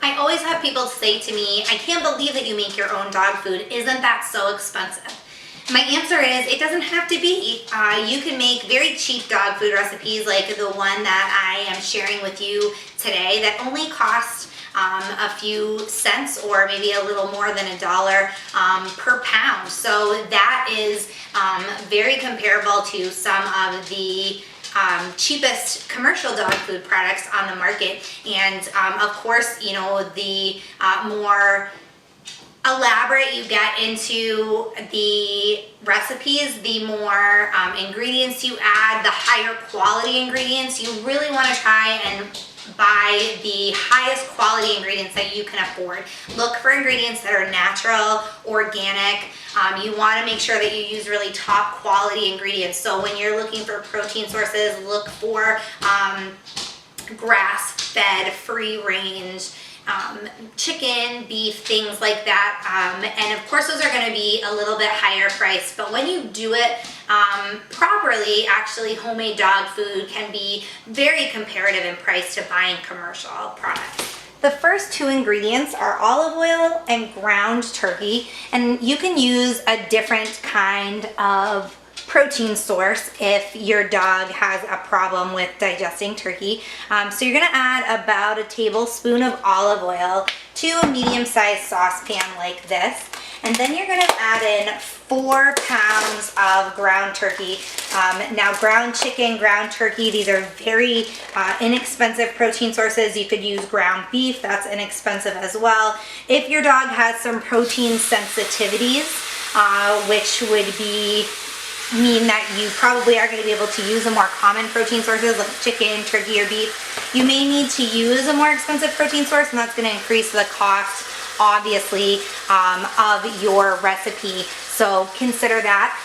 I always have people say to me, I can't believe that you make your own dog food. Isn't that so expensive? My answer is, it doesn't have to be. You can make very cheap dog food recipes like the one that I am sharing with you today that only cost a few cents or maybe a little more than $1 per pound. So that is very comparable to some of the cheapest commercial dog food products on the market. And of course, you know, the more elaborate you get into the recipes, the more ingredients you add, the higher quality ingredients. You really want to try and buy the highest quality ingredients that you can afford. Look for ingredients that are natural, organic. You want to make sure that you use really top quality ingredients. So when you're looking for protein sources, look for grass-fed, free-range chicken, beef, things like that. And of course those are going to be a little bit higher priced, but when you do it properly, actually homemade dog food can be very comparative in price to buying commercial products. The first two ingredients are olive oil and ground turkey, and you can use a different kind of protein source if your dog has a problem with digesting turkey. So you're gonna add about a tablespoon of olive oil to a medium-sized saucepan like this. And then you're gonna add in 4 pounds of ground turkey. Now ground chicken, ground turkey, these are very inexpensive protein sources. You could use ground beef, that's inexpensive as well. If your dog has some protein sensitivities, which would mean that you probably are going to be able to use the more common protein sources like chicken, turkey, or beef. You may need to use a more expensive protein source, and that's going to increase the cost, obviously, of your recipe. So consider that.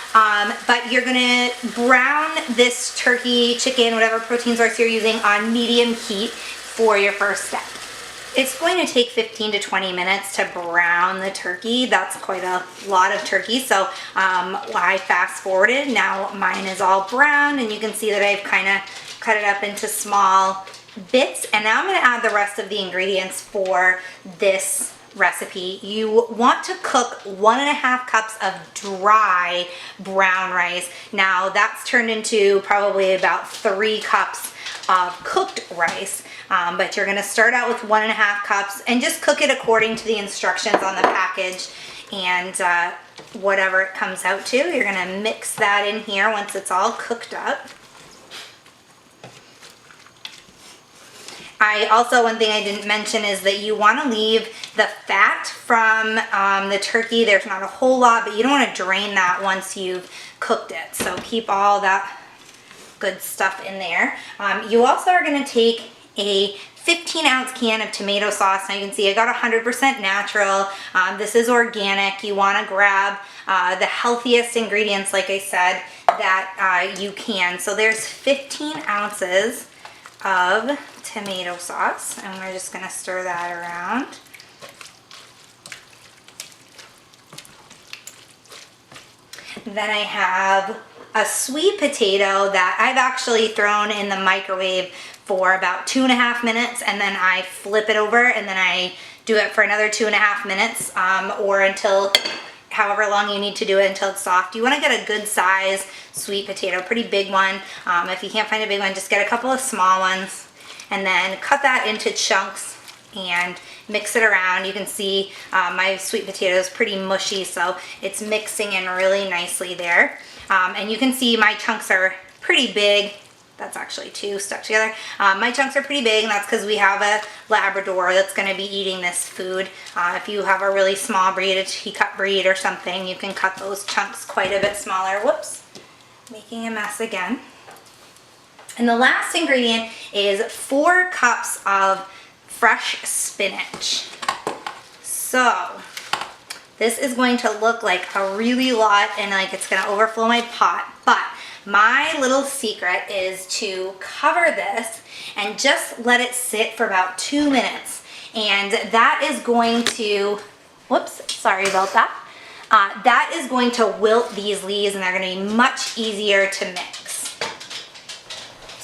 But you're going to brown this turkey, chicken, whatever protein source you're using on medium heat for your first step. It's going to take 15 to 20 minutes to brown the turkey. That's quite a lot of turkey. So I fast forwarded. Now mine is all brown, and you can see that I've kind of cut it up into small bits. And now I'm going to add the rest of the ingredients for this recipe. You want to cook 1.5 cups of dry brown rice. Now that's turned into probably about 3 cups of cooked rice. But you're going to start out with 1.5 cups and just cook it according to the instructions on the package, and whatever it comes out to, you're going to mix that in here once it's all cooked up. One thing I didn't mention is that you want to leave the fat from the turkey. There's not a whole lot, but you don't want to drain that once you've cooked it. So keep all that good stuff in there. You also are going to take a 15-ounce can of tomato sauce. Now you can see I got 100% natural. This is organic. You want to grab the healthiest ingredients, like I said, that you can. So there's 15 ounces of tomato sauce, and we're just going to stir that around. Then I have a sweet potato that I've actually thrown in the microwave for about 2.5 minutes, and then I flip it over, and then I do it for another 2.5 minutes, or until however long you need to do it until it's soft. You want to get a good size sweet potato, pretty big one. If you can't find a big one, just get a couple of small ones, and then cut that into chunks and mix it around. You can see my sweet potato is pretty mushy, so it's mixing in really nicely there. And you can see my chunks are pretty big. That's actually 2 stuck together. My chunks are pretty big, and that's because we have a Labrador that's going to be eating this food. If you have a really small breed, a teacup breed or something, you can cut those chunks quite a bit smaller. Whoops, making a mess again. And the last ingredient is 4 cups of fresh spinach. So this is going to look like a really lot, and like it's going to overflow my pot, but my little secret is to cover this and just let it sit for about 2 minutes. And that is going to, whoops, sorry about that. That is going to wilt these leaves, and they're going to be much easier to mix.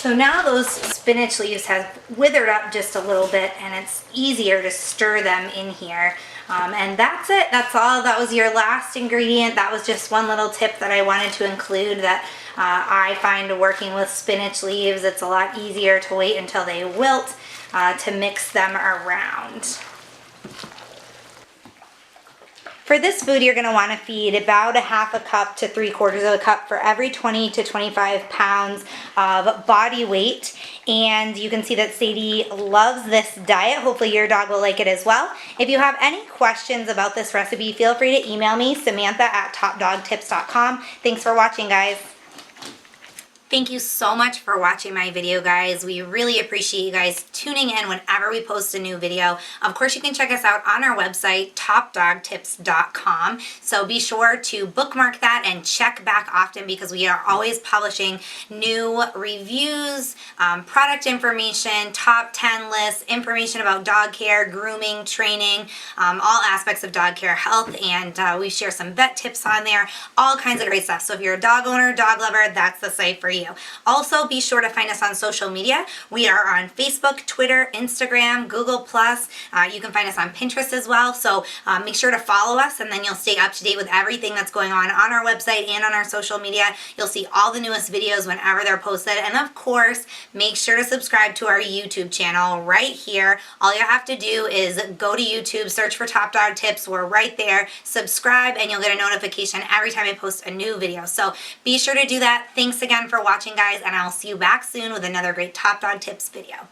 So now those spinach leaves have withered up just a little bit, and it's easier to stir them in here. And that's it. That's all. That was your last ingredient. That was just one little tip that I wanted to include that I find working with spinach leaves, it's a lot easier to wait until they wilt to mix them around. For this food, you're going to want to feed about a half a cup to 3/4 of a cup for every 20 to 25 pounds of body weight. And you can see that Sadie loves this diet. Hopefully your dog will like it as well. If you have any questions about this recipe, feel free to email me, Samantha@topdogtips.com. Thanks for watching, guys. Thank you so much for watching my video, guys. We really appreciate you guys tuning in whenever we post a new video. Of course, you can check us out on our website, topdogtips.com. So be sure to bookmark that and check back often because we are always publishing new reviews, product information, top 10 lists, information about dog care, grooming, training, all aspects of dog care, health, and we share some vet tips on there, all kinds of great stuff. So if you're a dog owner, dog lover, that's the site for you. Also, be sure to find us on social media. We are on Facebook, Twitter, Instagram, Google+. You can find us on Pinterest as well. So make sure to follow us, and then you'll stay up to date with everything that's going on our website and on our social media. You'll see all the newest videos whenever they're posted. And of course, make sure to subscribe to our YouTube channel right here. All you have to do is go to YouTube, search for Top Dog Tips. We're right there. Subscribe, and you'll get a notification every time I post a new video. So be sure to do that. Thanks again for watching, guys, and I'll see you back soon with another great Top Dog Tips video.